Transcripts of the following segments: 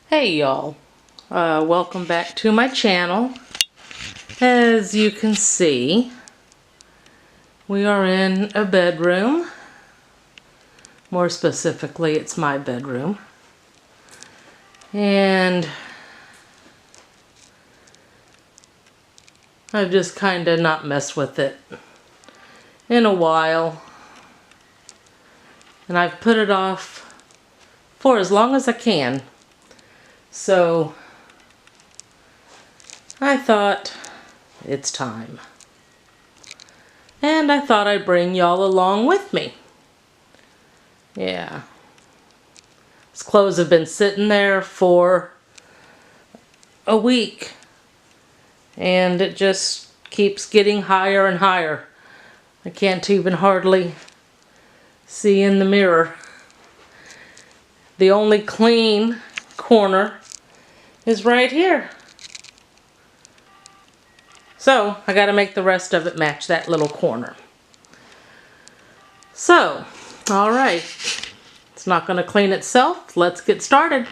Hey y'all, welcome back to my channel. As you can see, we are in a bedroom. More specifically, it's my bedroom. And I've just kind of not messed with it in a while. And I've put it off for as long as I can. So I thought it's time. And I thought I'd bring y'all along with me. Yeah. These clothes have been sitting there for a week. And it just keeps getting higher and higher. I can't even hardly see in the mirror. The only clean corner is right here. So I got to make the rest of it match that little corner. So, all right, it's not going to clean itself. Let's get started.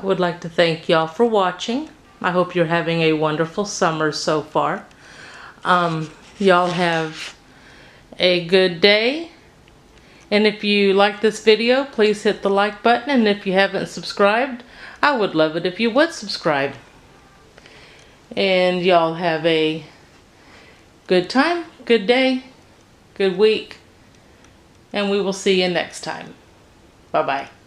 would like to thank y'all for watching. I hope you're having a wonderful summer so far. Y'all have a good day. And if you like this video, please hit the like button. And if you haven't subscribed, I would love it if you would subscribe. And y'all have a good time, good day, good week. And we will see you next time. Bye-bye.